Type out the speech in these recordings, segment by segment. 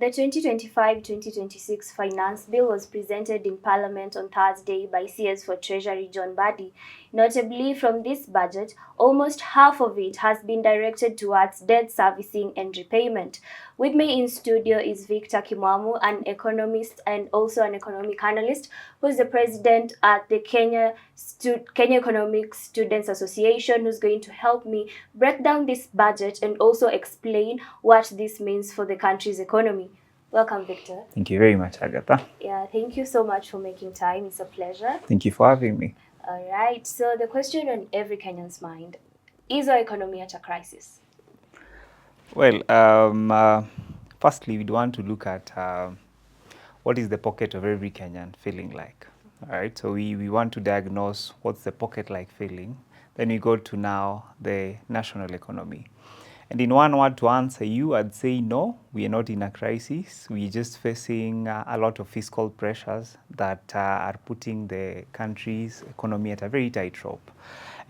The 2025-2026 Finance Bill was presented in Parliament on Thursday by CS for Treasury John Mbadi. Notably, from this budget, almost half of it has been directed towards debt servicing and repayment. With me in studio is Victor Kimwamu, an economist and also an economic analyst, who is the president at the Kenya Economic Students Association, who's going to help me break down this budget and also explain what this means for the country's economy. Welcome, Victor. Thank you very much, Agatha. Yeah, thank you so much for making time. It's a pleasure. Thank you for having me. All right. So the question on every Kenyan's mind, is our economy at a crisis? Well, firstly, we'd want to look at what is the pocket of every Kenyan feeling like. All right. So we want to diagnose what's the pocket like feeling. Then we go to now the national economy. And in one word to answer you, I'd say no, we are not in a crisis. We're just facing a lot of fiscal pressures that are putting the country's economy at a very tight rope.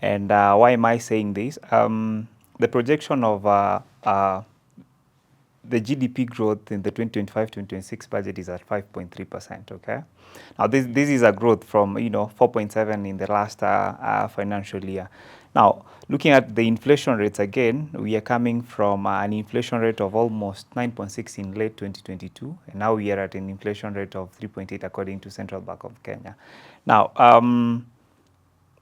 And why am I saying this? The projection of the GDP growth in the 2025-2026 budget is at 5.3%, okay? Now, this is a growth from, 4.7 in the last financial year. Now, looking at the inflation rates again, we are coming from an inflation rate of almost 9.6 in late 2022, and now we are at an inflation rate of 3.8 according to Central Bank of Kenya. Now,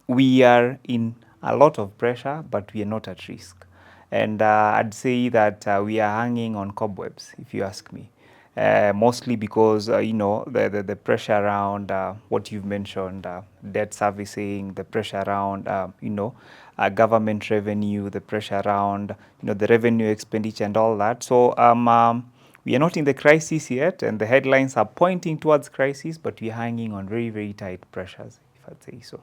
we are in a lot of pressure, but we are not at risk. And I'd say that we are hanging on cobwebs, if you ask me. Mostly because, the pressure around what you've mentioned, debt servicing, the pressure around, government revenue, the pressure around, the revenue expenditure and all that. So we are not in the crisis yet, and the headlines are pointing towards crisis, but we are hanging on very, very tight pressures, if I'd say so.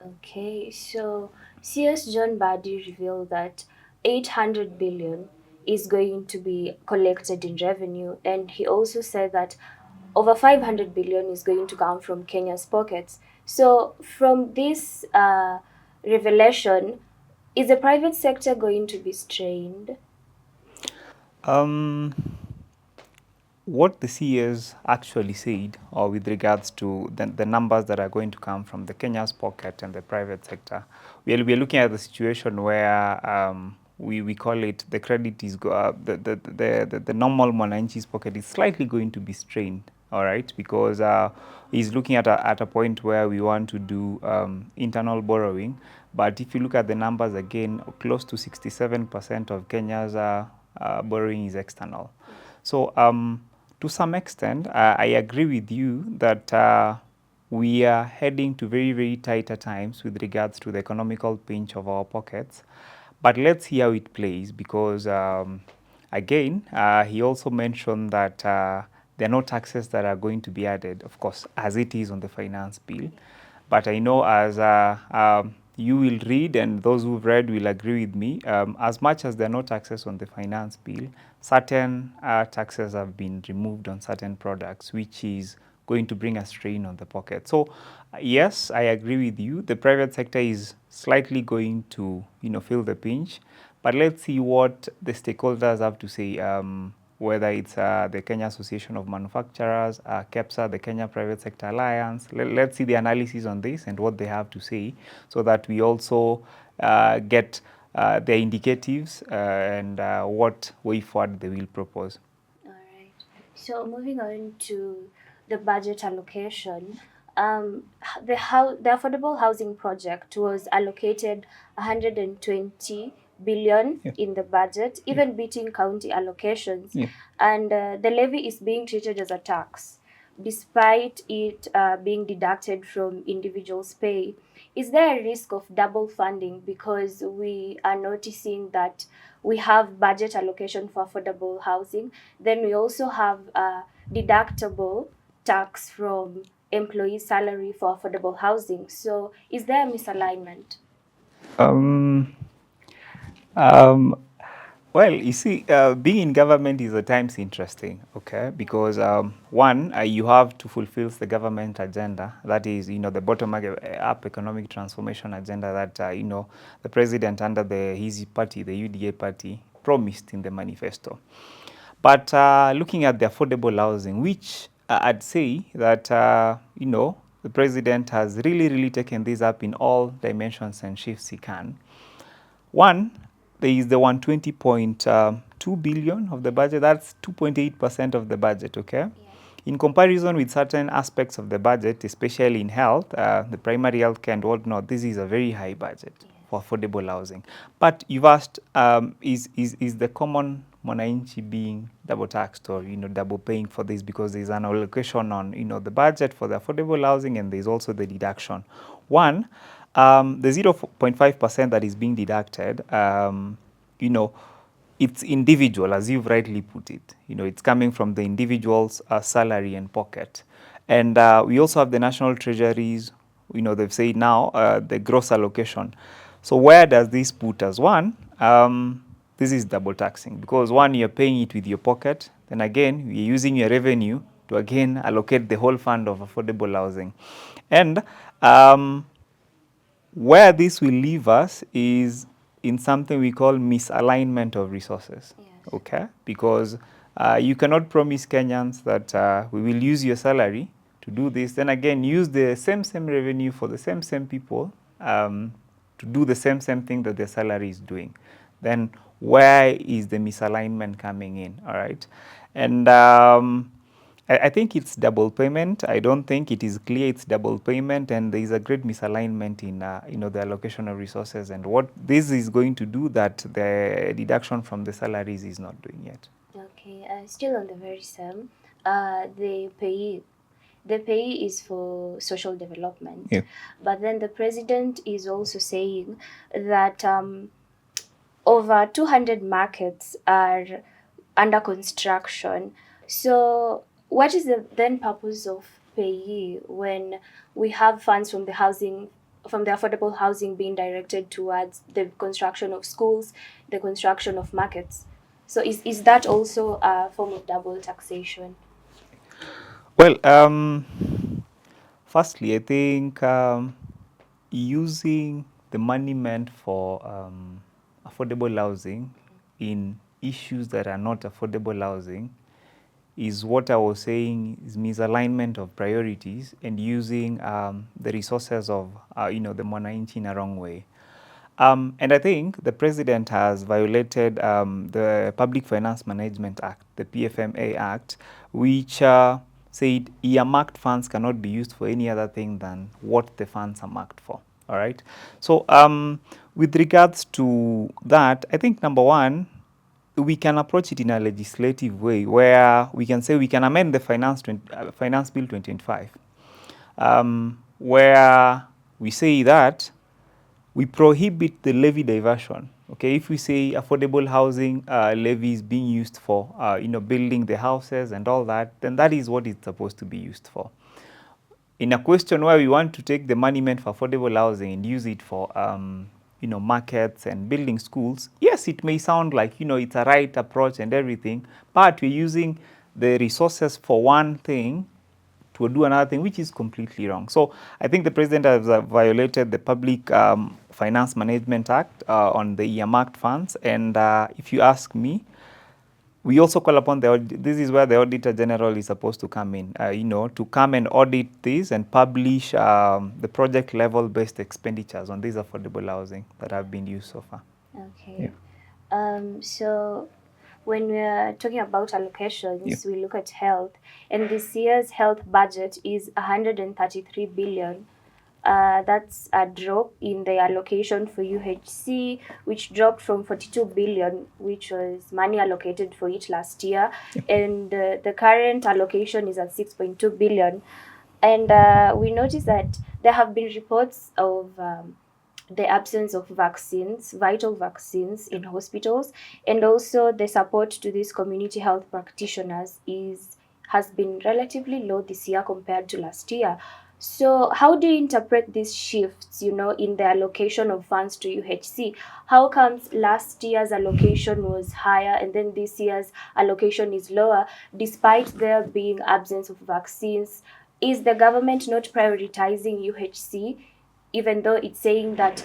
Okay, so CS John Mbadi revealed that 800 billion is going to be collected in revenue, and he also said that over 500 billion is going to come from Kenya's pockets. So from this revelation, is the private sector going to be strained? What the CS actually said, or with regards to the numbers that are going to come from the Kenya's pocket and the private sector, we are looking at the situation where we call it the credit is the normal mwananchi's pocket is slightly going to be strained, all right, because he's looking at a point where we want to do internal borrowing. But if you look at the numbers again, close to 67% of Kenya's borrowing is external. So to some extent, I agree with you that we are heading to very, very tighter times with regards to the economical pinch of our pockets. But let's see how it plays, because again, he also mentioned that there are no taxes that are going to be added, of course, as it is on the finance bill. But I know as you will read, and those who've read will agree with me, as much as there are no taxes on the finance bill, certain taxes have been removed on certain products, which is going to bring a strain on the pocket. So yes, I agree with you. The private sector is slightly going to, feel the pinch, but let's see what the stakeholders have to say. Whether it's the Kenya Association of Manufacturers, KESA, the Kenya Private Sector Alliance. Let's see the analysis on this and what they have to say, so that we also get their indicatives and what way forward they will propose. All right. So moving on to the budget allocation, the affordable housing project was allocated 120 billion in the budget, even beating county allocations. And the levy is being treated as a tax, despite it being deducted from individuals' pay. Is there a risk of double funding, because we are noticing that we have budget allocation for affordable housing, then we also have deductible tax from employee salary for affordable housing? So is there a misalignment? Well, you see, being in government is at times interesting, okay? Because one, you have to fulfill the government agenda. That is, the bottom-up economic transformation agenda that, the president under his party, the UDA party, promised in the manifesto. But looking at the affordable housing, which I'd say that, the president has really taken this up in all dimensions and shifts he can. One, there is the 120.2 billion of the budget. That's 2.8% of the budget, okay? Yeah. In comparison with certain aspects of the budget, especially in health, the primary health care and whatnot, this is a very high budget for affordable housing. But you've asked, is the common mwananchi being double taxed or double paying for this, because there's an allocation on the budget for the affordable housing, and there's also the deduction. One, the 0.5% that is being deducted, it's individual, as you've rightly put it. It's coming from the individual's salary and pocket. And we also have the national treasuries. They've said now the gross allocation. So where does this put us? One, this is double taxing, because one, you're paying it with your pocket. Then again, you're using your revenue to again allocate the whole fund of affordable housing. And where this will leave us is in something we call misalignment of resources. Yes. Okay? Because you cannot promise Kenyans that we will use your salary to do this, then again use the same revenue for the same people to do the same thing that their salary is doing. Then where is the misalignment coming in? All right? And I think it's double payment. I don't think it is clear it's double payment, and there is a great misalignment in the allocation of resources, and what this is going to do that the deduction from the salaries is not doing yet. Okay, still on the very same, the pay is for social development. Yeah. But then the president is also saying that over 200 markets are under construction. So what is the then purpose of payee when we have funds from the affordable housing being directed towards the construction of schools, the construction of markets? So is that also a form of double taxation? Well, firstly, I think using the money meant for affordable housing in issues that are not affordable housing is what I was saying is misalignment of priorities and using the resources of the mwananchi in a wrong way. And I think the president has violated the Public Finance Management Act, the PFMA Act, which said earmarked funds cannot be used for any other thing than what the funds are marked for. All right. So with regards to that, I think number one, we can approach it in a legislative way where we can say we can amend the Finance Bill 2025, where we say that we prohibit the levy diversion. Okay, if we say affordable housing levy is being used for building the houses and all that, then that is what it's supposed to be used for. In a question where we want to take the money meant for affordable housing and use it for markets and building schools, yes, it may sound like it's a right approach and everything, but we're using the resources for one thing to do another thing, which is completely wrong. So I think the president has violated the Public Finance Management Act on the earmarked funds, and if you ask me, we also call upon this is where the Auditor General is supposed to come in, to come and audit this and publish the project level based expenditures on these affordable housing that have been used so far. Okay. Yeah. So when we are talking about allocations, we look at health, and this year's health budget is 133 billion. That's a drop in the allocation for UHC, which dropped from 42 billion, which was money allocated for it last year. And the current allocation is at 6.2 billion. And we noticed that there have been reports of the absence of vaccines, vital vaccines in hospitals, and also the support to these community health practitioners has been relatively low this year compared to last year. So how do you interpret these shifts, in the allocation of funds to UHC? How comes last year's allocation was higher and then this year's allocation is lower, despite there being absence of vaccines? Is the government not prioritizing UHC, even though it's saying that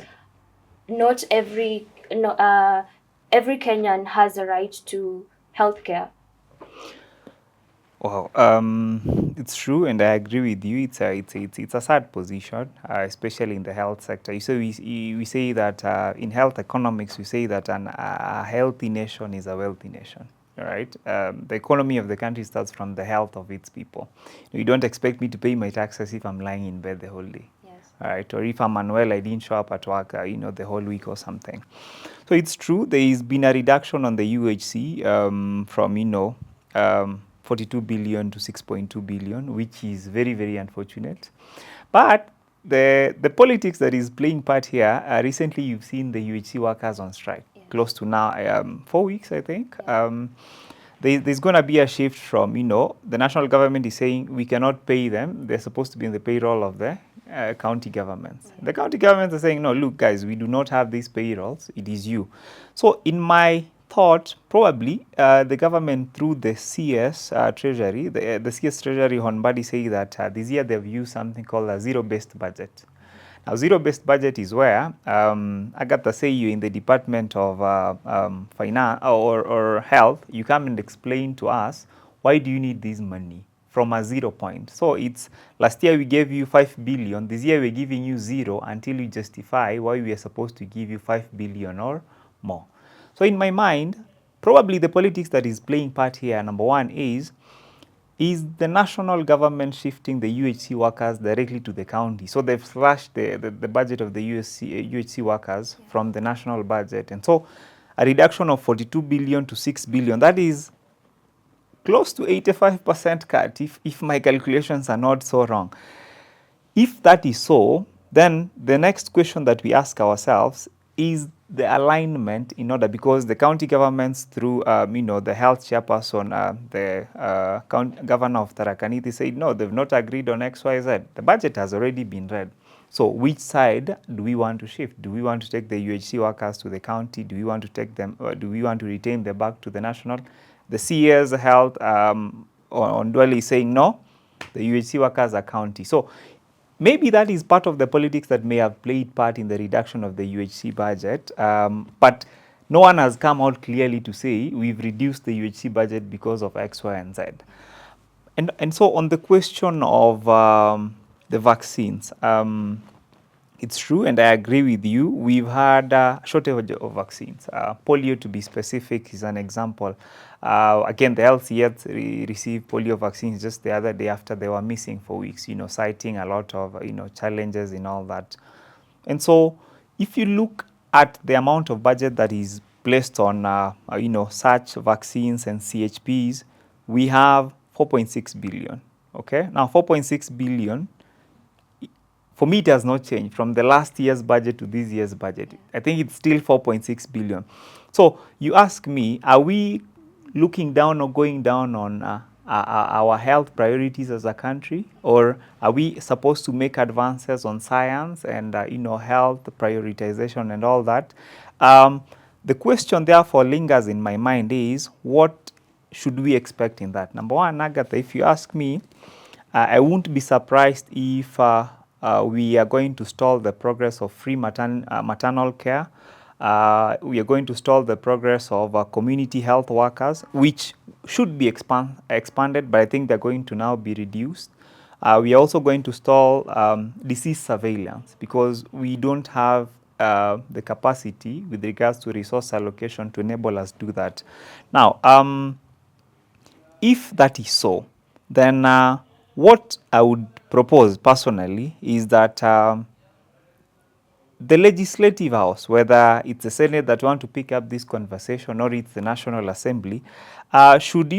not every Kenyan has a right to healthcare? Wow, it's true, and I agree with you. It's a sad position, especially in the health sector. So we say that in health economics, we say that a healthy nation is a wealthy nation. Right? The economy of the country starts from the health of its people. You don't expect me to pay my taxes if I'm lying in bed the whole day. Yes. All right, or if I'm unwell, I didn't show up at work, the whole week or something. So it's true, there has been a reduction on the UHC from, 42 billion to 6.2 billion, which is very, very unfortunate. But the politics that is playing part here, recently you've seen the UHC workers on strike, Yes. close to now 4 weeks, I think. Yeah. There's going to be a shift from, the national government is saying we cannot pay them. They're supposed to be in the payroll of the county governments. Yeah. The county governments are saying, no, look, guys, we do not have these payrolls. It is you. So in my thought, probably the government through the CS Treasury, the CS Treasury Honbadi say that this year they've used something called a zero-based budget. Now, zero-based budget is where, Agatha, say you in the Department of Finance or Health, you come and explain to us, why do you need this money from a 0 point? So it's, last year we gave you 5 billion, this year we're giving you 0 until you justify why we are supposed to give you 5 billion or more. So in my mind, probably the politics that is playing part here, number one is the national government shifting the UHC workers directly to the county. So they've slashed the budget of the UHC workers from the national budget. And so a reduction of 42 billion to 6 billion, that is close to 85% cut, if my calculations are not so wrong. If that is so, then the next question that we ask ourselves is the alignment in order, because the county governments through the health chairperson, the governor of Tharaka Nithi said no, they've not agreed on XYZ. The budget has already been read. So which side do we want to shift? Do we want to take the UHC workers to the county? Do we want to take them, or do we want to retain them back to the national? The CS health on Dwelly is saying no, the UHC workers are county. So maybe that is part of the politics that may have played part in the reduction of the UHC budget, but no one has come out clearly to say we've reduced the UHC budget because of X, Y, and Z. And so on the question of the vaccines, it's true, and I agree with you. We've had a shortage of vaccines. Polio, to be specific, is an example. Again, the LCS received polio vaccines just the other day after they were missing for weeks, citing a lot of, challenges in all that. And so if you look at the amount of budget that is placed on, such vaccines and CHPs, we have 4.6 billion. Okay, now 4.6 billion, for me, it has not changed from the last year's budget to this year's budget. I think it's still 4.6 billion. So you ask me, are we looking down or going down on our health priorities as a country, or are we supposed to make advances on science and health prioritization and all that? The question therefore lingers in my mind is, what should we expect in that? Number one, Agatha, if you ask me, I won't be surprised if we are going to stall the progress of free maternal care. We are going to stall the progress of community health workers, which should be expanded, but I think they're going to now be reduced. We are also going to stall disease surveillance, because we don't have the capacity with regards to resource allocation to enable us to do that. Now, if that is so, then what I would propose personally is that the legislative house, whether it's the Senate that want to pick up this conversation or it's the National Assembly, should,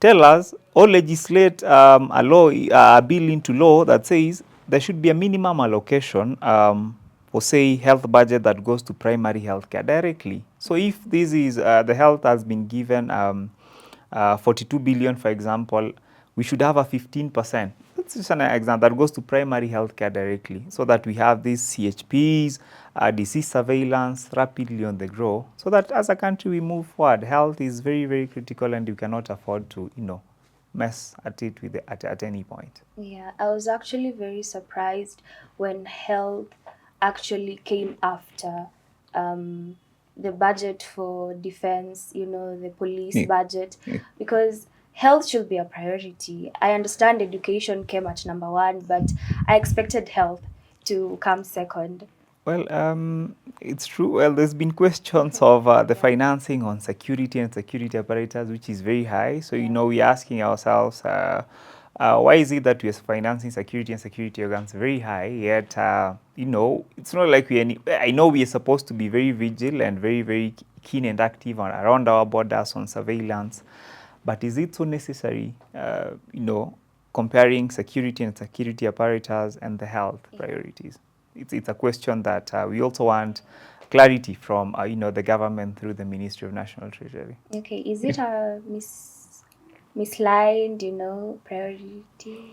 tell us or legislate a law, a bill into law that says there should be a minimum allocation for, say, health budget that goes to primary health care directly. So if this is, the health has been given 42 billion, for example, we should have a 15%. That's just an example that goes to primary health care directly, so that we have these CHPs, disease surveillance rapidly on the grow, so that as a country we move forward. Health is very, very critical, and you cannot afford to, mess at it with at any point. Yeah, I was actually very surprised when health actually came after the budget for defense, the police budget, because health should be a priority. I understand education came at number one, but I expected health to come second. Well, it's true. Well, there's been questions of the financing on security and security apparatus, which is very high. So, we're asking ourselves, why is it that we're financing security and security organs very high, yet, it's not like I know we are supposed to be very vigilant and very, very keen and active around our borders on surveillance, but is it so necessary, comparing security and security apparatus and the health priorities? It's a question that we also want clarity from, the government through the Ministry of National Treasury. Okay, is it a mislined, priority?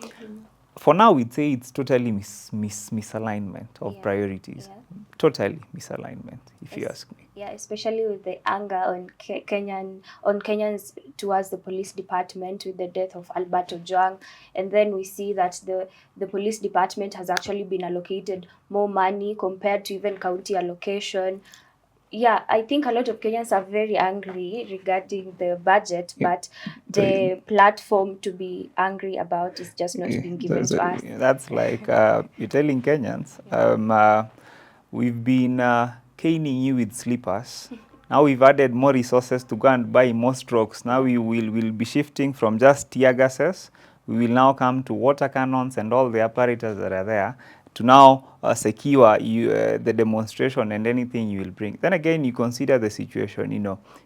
For now, we'd say it's totally misalignment of priorities. Totally misalignment, if you ask me. Yeah, especially with the anger on Kenyans towards the police department with the death of Alberto Ojwang, and then we see that the police department has actually been allocated more money compared to even county allocation. Yeah, I think a lot of Kenyans are very angry regarding the budget, but the platform to be angry about is just not being given to us. That's like you're telling Kenyans, we've been caning you with slippers. Now we've added more resources to go and buy more strokes. Now we'll be shifting from just tear gases. We will now come to water cannons and all the apparatus that are there to now secure the demonstration and anything you will bring. Then again, you consider the situation,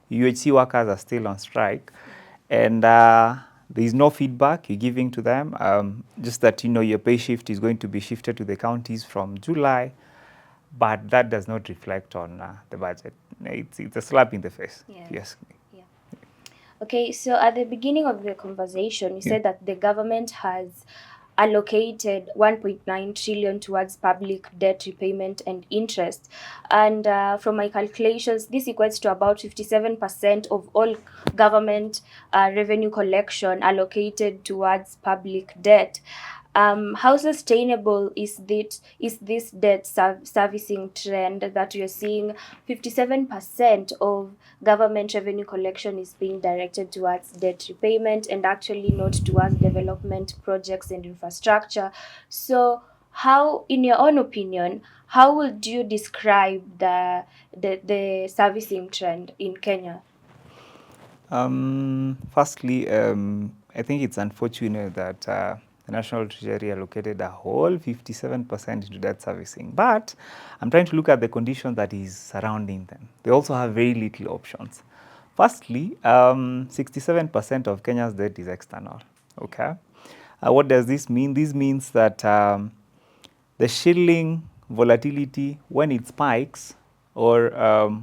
UHC workers are still on strike, and there is no feedback you're giving to them, just that, your pay shift is going to be shifted to the counties from July, but that does not reflect on the budget. It's a slap in the face, if you ask me. Okay, so at the beginning of the conversation, you said that the government has allocated 1.9 trillion towards public debt repayment and interest. And from my calculations, this equates to about 57% of all government revenue collection allocated towards public debt. How sustainable is this debt servicing trend that you're seeing? 57% of government revenue collection is being directed towards debt repayment and actually not towards development projects and infrastructure. So how, in your own opinion, how would you describe the servicing trend in Kenya? Firstly, I think it's unfortunate that the National Treasury allocated a whole 57% into debt servicing. But I'm trying to look at the condition that is surrounding them. They also have very little options. Firstly, 67% of Kenya's debt is external. Okay. What does this mean? This means that the shilling volatility, when it spikes or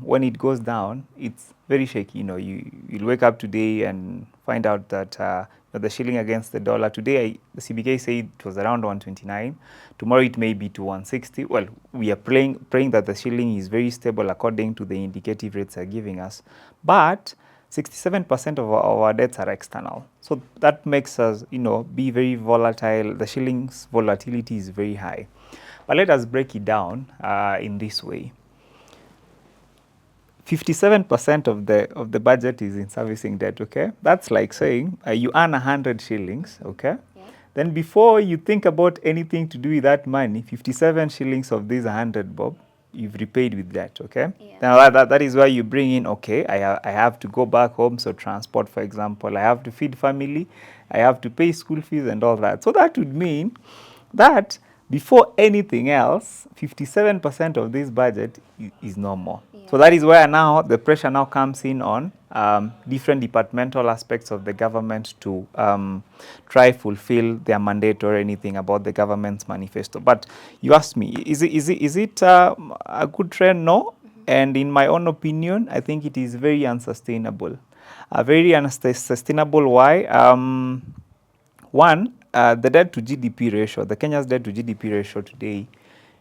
when it goes down, it's very shaky. You'll wake up today and find out that the shilling against the dollar today, the CBK said it was around 129. Tomorrow it may be to 160. Well, we are praying that the shilling is very stable according to the indicative rates they're giving us. But 67% of our debts are external. So that makes us, be very volatile. The shilling's volatility is very high. But let us break it down in this way. 57% of the budget is in servicing debt, okay? That's like saying you earn 100 shillings, okay? Yeah. Then before you think about anything to do with that money, 57 shillings of these 100 bob, you've repaid with debt, okay? Yeah. Now that is why you bring in, okay, I have to go back home, so transport, for example, I have to feed family, I have to pay school fees and all that. So that would mean that before anything else, 57% of this budget is no more. Yeah. So that is where now the pressure now comes in on different departmental aspects of the government to try fulfill their mandate or anything about the government's manifesto. But you asked me, is it a good trend? No. And in my own opinion, I think it is very unsustainable. Very unsustainable. Why? One, the debt to GDP ratio, the Kenya's debt to GDP ratio today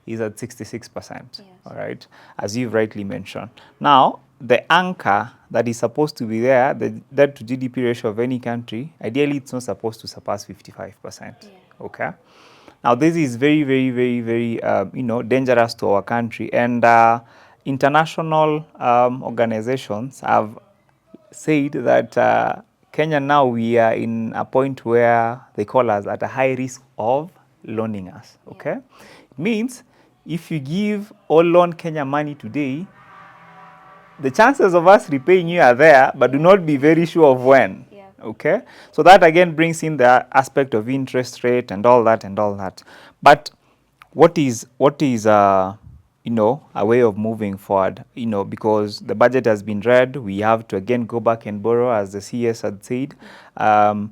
is at 66%, yes. All right, as you've rightly mentioned. Now, the anchor that is supposed to be there, the debt to GDP ratio of any country, ideally it's not supposed to surpass 55%, yeah. Okay? Now, this is very, very, very, very, dangerous to our country. And international organizations have said that Kenya now, we are in a point where they call us at a high risk of loaning us, okay? Yeah. It means if you give all loan Kenya money today, the chances of us repaying you are there, but do not be very sure of when. Yeah. Okay, so that again brings in the aspect of interest rate and all that and all that. But what is you know, a way of moving forward? You know, because the budget has been read, we have to again go back and borrow, as the CS had said. My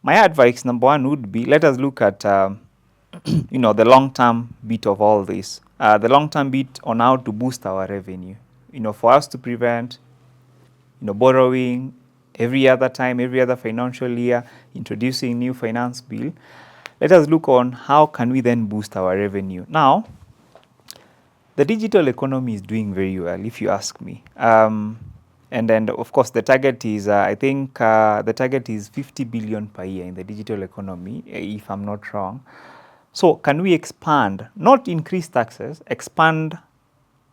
advice, number one, would be, let us look at you know, the long-term bit of all this. The long-term bit on how to boost our revenue. You know, for us to prevent, you know, borrowing every other time, every other financial year, introducing new finance bill. Let us look on how can we then boost our revenue. Now, the digital economy is doing very well, if you ask me. And then, of course, the target is, I think, the target is 50 billion per year in the digital economy, if I'm not wrong. So, can we expand, not increase taxes, expand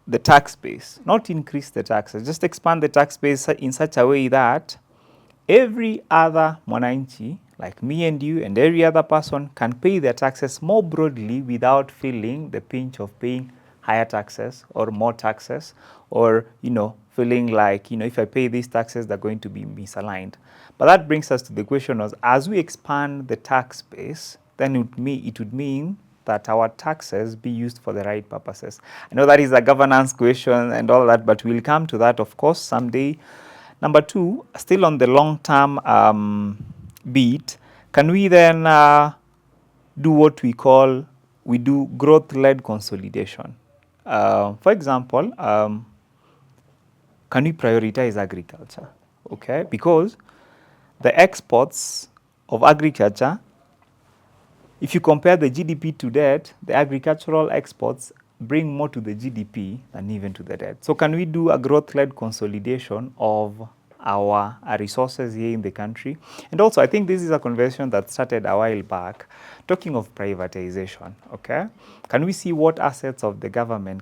the tax base, not increase the taxes, just expand the tax base in such a way that every other mwananchi, like me and you and every other person, can pay their taxes more broadly without feeling the pinch of paying higher taxes or more taxes, or, you know, feeling like, you know, if I pay these taxes, they're going to be misaligned. But that brings us to the question of, as we expand the tax base, then it would mean that our taxes be used for the right purposes. I know that is a governance question and all that, but we'll come to that, of course, someday. Number two, still on the long-term beat, can we then do what we do growth-led consolidation? For example, can we prioritize agriculture? Okay, because the exports of agriculture, if you compare the GDP to debt, the agricultural exports bring more to the GDP than even to the debt. So can we do a growth-led consolidation of our resources here in the country? And also, I think this is a conversation that started a while back, talking of privatization, okay? Can we see what assets of the government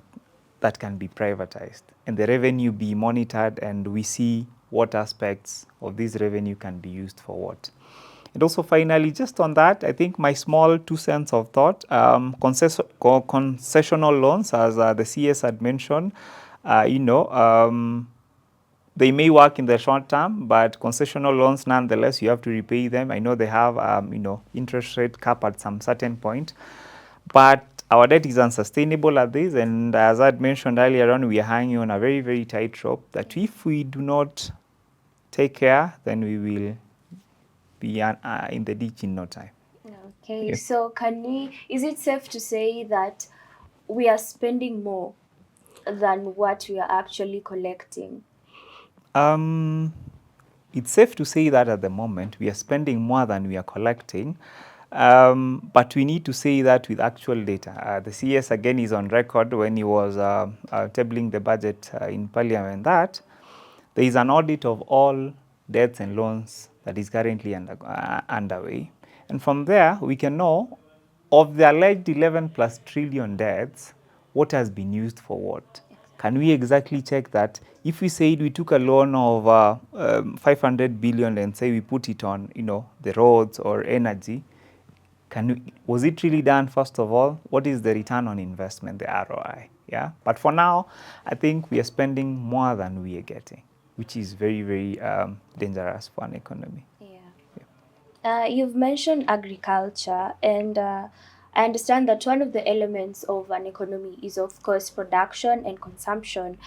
that can be privatized and the revenue be monitored, and we see what aspects of this revenue can be used for what? And also, finally, just on that, I think my small 2 cents of thought, concessional loans, as the CS had mentioned, you know, they may work in the short term, but concessional loans, nonetheless, you have to repay them. I know they have, you know, interest rate cap at some certain point, but our debt is unsustainable at this. And as I had mentioned earlier on, we are hanging on a very, very tight rope that if we do not take care, then we will be in the ditch in no time. Okay, so is it safe to say that we are spending more than what we are actually collecting? It's safe to say that at the moment we are spending more than we are collecting, but we need to say that with actual data. The CS again is on record when he was tabling the budget in Parliament, that there is an audit of all debts and loans that is currently underway. And from there, we can know of the alleged 11 plus trillion debts, what has been used for what. Can we exactly check that? If we said we took a loan of 500 billion and say we put it on, you know, the roads or energy, was it really done? First of all, what is the return on investment, the ROI? Yeah. But for now, I think we are spending more than we are getting, which is very, very dangerous for an economy. You've mentioned agriculture, and I understand that one of the elements of an economy is, of course, production and consumption.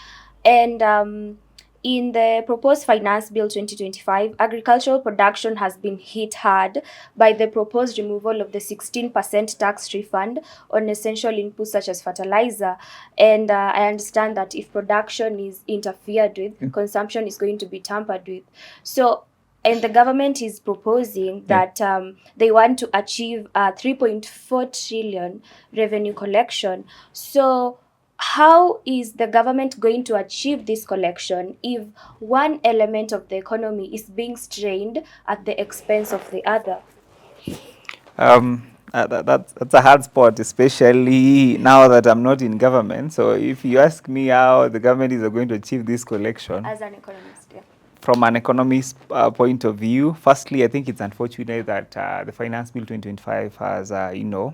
And in the proposed Finance Bill 2025, agricultural production has been hit hard by the proposed removal of the 16% tax refund on essential inputs such as fertilizer. And I understand that if production is interfered with, consumption is going to be tampered with. So, and the government is proposing that they want to achieve 3.4 trillion revenue collection. So how is the government going to achieve this collection if one element of the economy is being strained at the expense of the other? That's a hard spot, especially now that I'm not in government. So if you ask me how the government is going to achieve this collection, As an economist, yeah. from an economist point of view, firstly, I think it's unfortunate that the Finance Bill 2025 has, the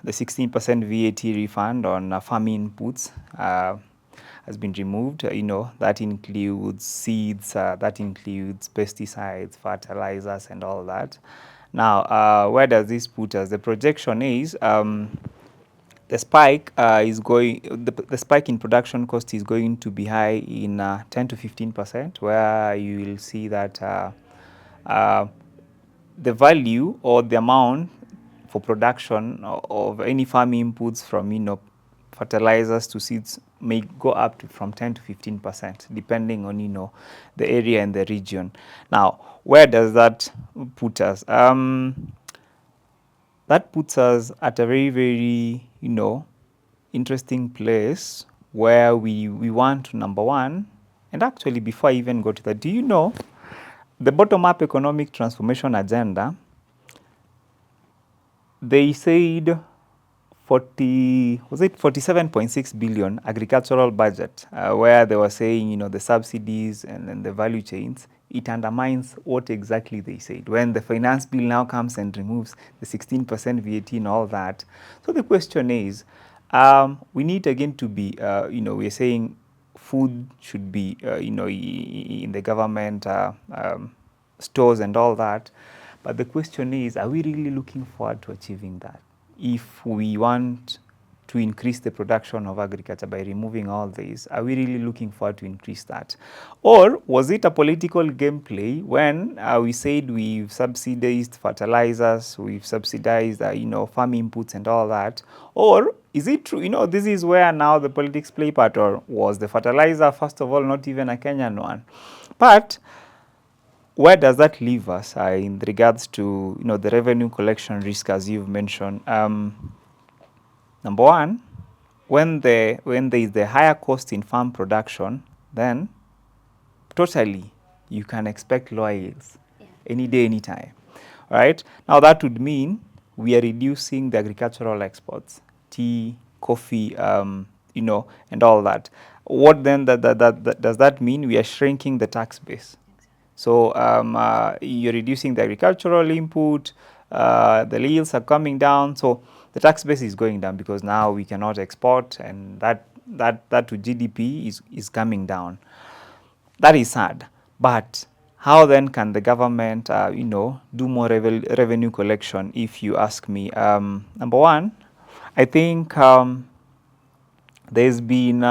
16% VAT refund on farm inputs has been removed. That includes seeds, that includes pesticides, fertilizers, and all that. Now, where does this put us? The projection is the spike the spike in production cost is going to be high in 10 to 15%, where you will see that uh, the value or the amount for production of any farm inputs from fertilizers to seeds may go up to from 10 to 15%, depending on the area and the region. Now, where does that put us? That puts us at a very, very interesting place where we want to, number one, and actually before I even go to that, do you know the bottom-up economic transformation agenda, they said 47.6 billion agricultural budget, where they were saying, the subsidies and the value chains, it undermines what exactly they said. When the finance bill now comes and removes the 16% VAT and all that. So the question is, we need again to be, we're saying food should be, in the government stores and all that. But the question is, are we really looking forward to achieving that? If we want to increase the production of agriculture by removing all these, are we really looking forward to increase that? Or was it a political gameplay when we said we've subsidized fertilizers, we've subsidized, farm inputs and all that? Or is it true? This is where now the politics play part, or was the fertilizer, first of all, not even a Kenyan one? But where does that leave us in regards to the revenue collection risk, as you've mentioned? Number one, when there is the higher cost in farm production, then totally you can expect lower yields any day, anytime. Right? Now that would mean we are reducing the agricultural exports, tea, coffee, and all that. What then does that mean? We are shrinking the tax base. So you're reducing the agricultural input, the yields are coming down, so the tax base is going down because now we cannot export, and that to GDP is coming down. That is sad. But how then can the government, do more revenue collection, if you ask me? Number one, I think there's been,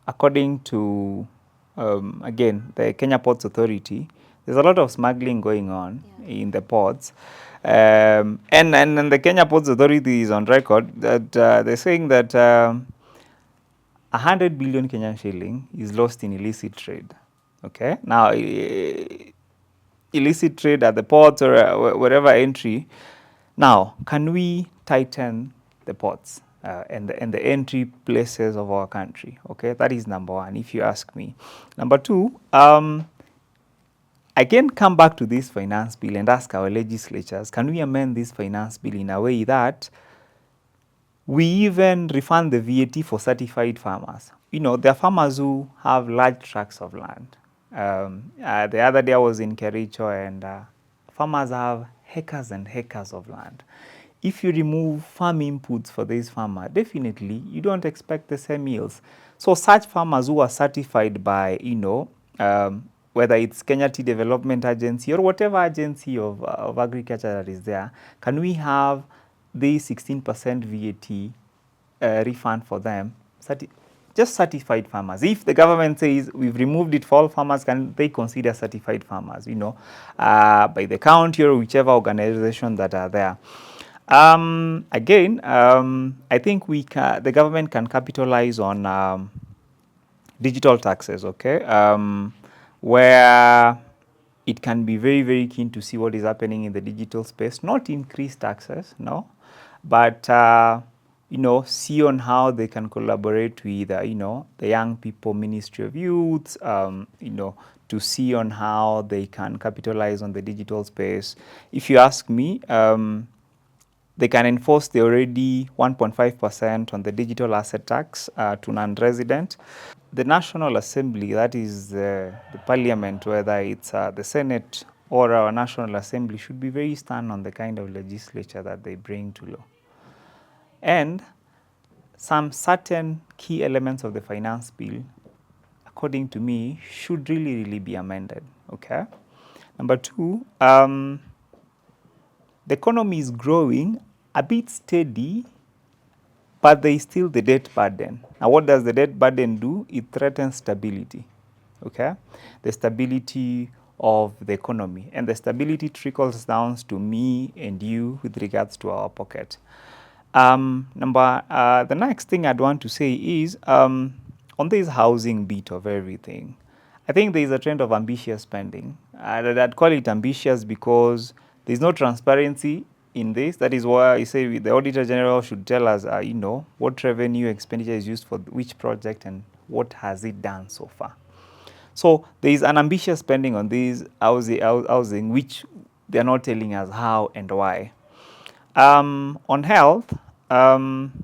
according to, again, the Kenya Ports Authority, there's a lot of smuggling going on in the ports. And the Kenya Ports Authority is on record that they're saying that 100 billion Kenyan shilling is lost in illicit trade. Okay, now illicit trade at the ports or wherever entry. Now, can we tighten the ports and the entry places of our country? Okay, that is number one, if you ask me. Number two, I can come back to this finance bill and ask our legislatures, can we amend this finance bill in a way that we even refund the VAT for certified farmers? There are farmers who have large tracts of land. The other day I was in Kericho, and farmers have hectares and hectares of land. If you remove farm inputs for this farmer, definitely you don't expect the same yields. So such farmers who are certified by, whether it's Kenya Tea Development Agency or whatever agency of agriculture that is there, can we have the 16% VAT refund for them? Just certified farmers. If the government says we've removed it for all farmers, can they consider certified farmers, by the county or whichever organization that are there? Again, I think the government can capitalize on digital taxes, okay, where it can be very, very keen to see what is happening in the digital space, not increase taxes, no, but see on how they can collaborate with, the young people Ministry of Youth, to see on how they can capitalize on the digital space. If you ask me, they can enforce the already 1.5% on the digital asset tax to non-resident. the National Assembly, that is the Parliament, whether it's the Senate or our National Assembly, should be very stern on the kind of legislature that they bring to law. And some certain key elements of the finance bill, according to me, should really be amended. Okay. Number two, the economy is growing a bit steady, but there is still the debt burden. Now, what does the debt burden do? It threatens stability. Okay, the stability of the economy, and the stability trickles down to me and you with regards to our pocket. The next thing I'd want to say is on this housing bit of everything, I think there is a trend of ambitious spending. I'd call it ambitious because there's no transparency in this. That is why I say the Auditor General should tell us, what revenue expenditure is used for which project and what has it done so far. So there is an ambitious spending on this housing, which they're not telling us how and why. On health,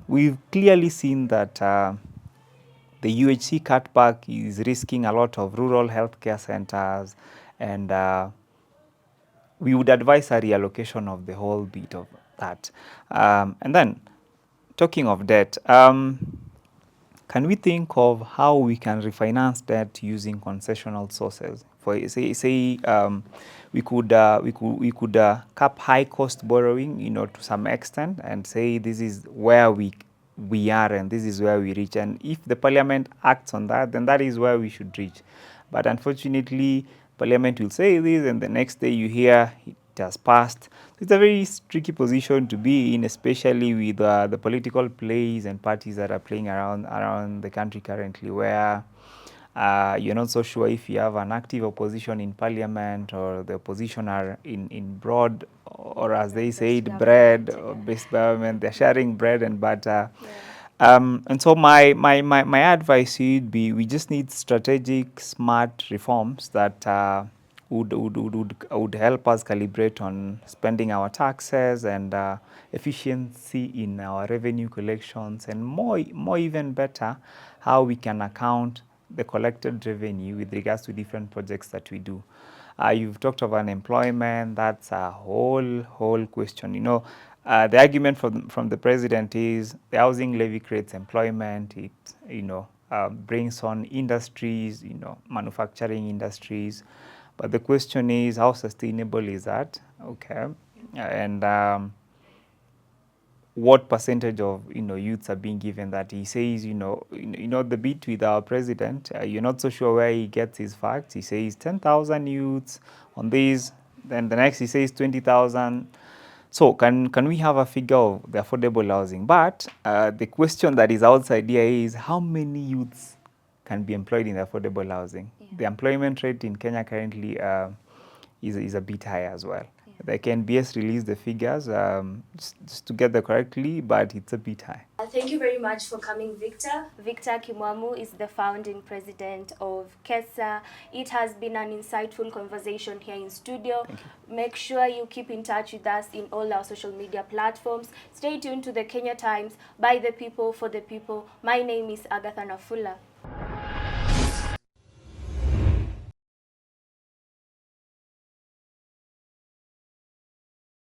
we've clearly seen that the UHC cutback is risking a lot of rural healthcare centers, and we would advise a reallocation of the whole bit of that. And then, talking of debt, can we think of how we can refinance debt using concessional sources? For we could cap high cost borrowing, to some extent, and say this is where we are and this is where we reach. And if the Parliament acts on that, then that is where we should reach. But unfortunately, Parliament will say this, and the next day you hear it has passed. It's a very tricky position to be in, especially with the political plays and parties that are playing around the country currently, where you're not so sure if you have an active opposition in Parliament, or the opposition are in broad, or as they say, bread or base government. They're sharing bread and butter. And so my advice would be, we just need strategic, smart reforms that would help us calibrate on spending our taxes and efficiency in our revenue collections, and more even better, how we can account the collected revenue with regards to different projects that we do. You've talked of unemployment. That's a whole question. The argument from the president is the housing levy creates employment. It brings on industries, manufacturing industries. But the question is, how sustainable is that? Okay, and what percentage of youths are being given that? He says, the bit with our president, you're not so sure where he gets his facts. He says 10,000 youths on this, then the next he says 20,000. So can we have a figure of the affordable housing? But the question that is outside here is, how many youths can be employed in the affordable housing? Yeah. The employment rate in Kenya currently is a bit high as well. Yeah. The KNBS released the figures just to get the correctly, but it's a bit high. Thank you very much for coming, Victor. Victor Kimwamu is the founding president of KESA. It has been an insightful conversation here in studio. Make sure you keep in touch with us in all our social media platforms. Stay tuned to the Kenya Times, by the people, for the people. My name is Agatha Nafula.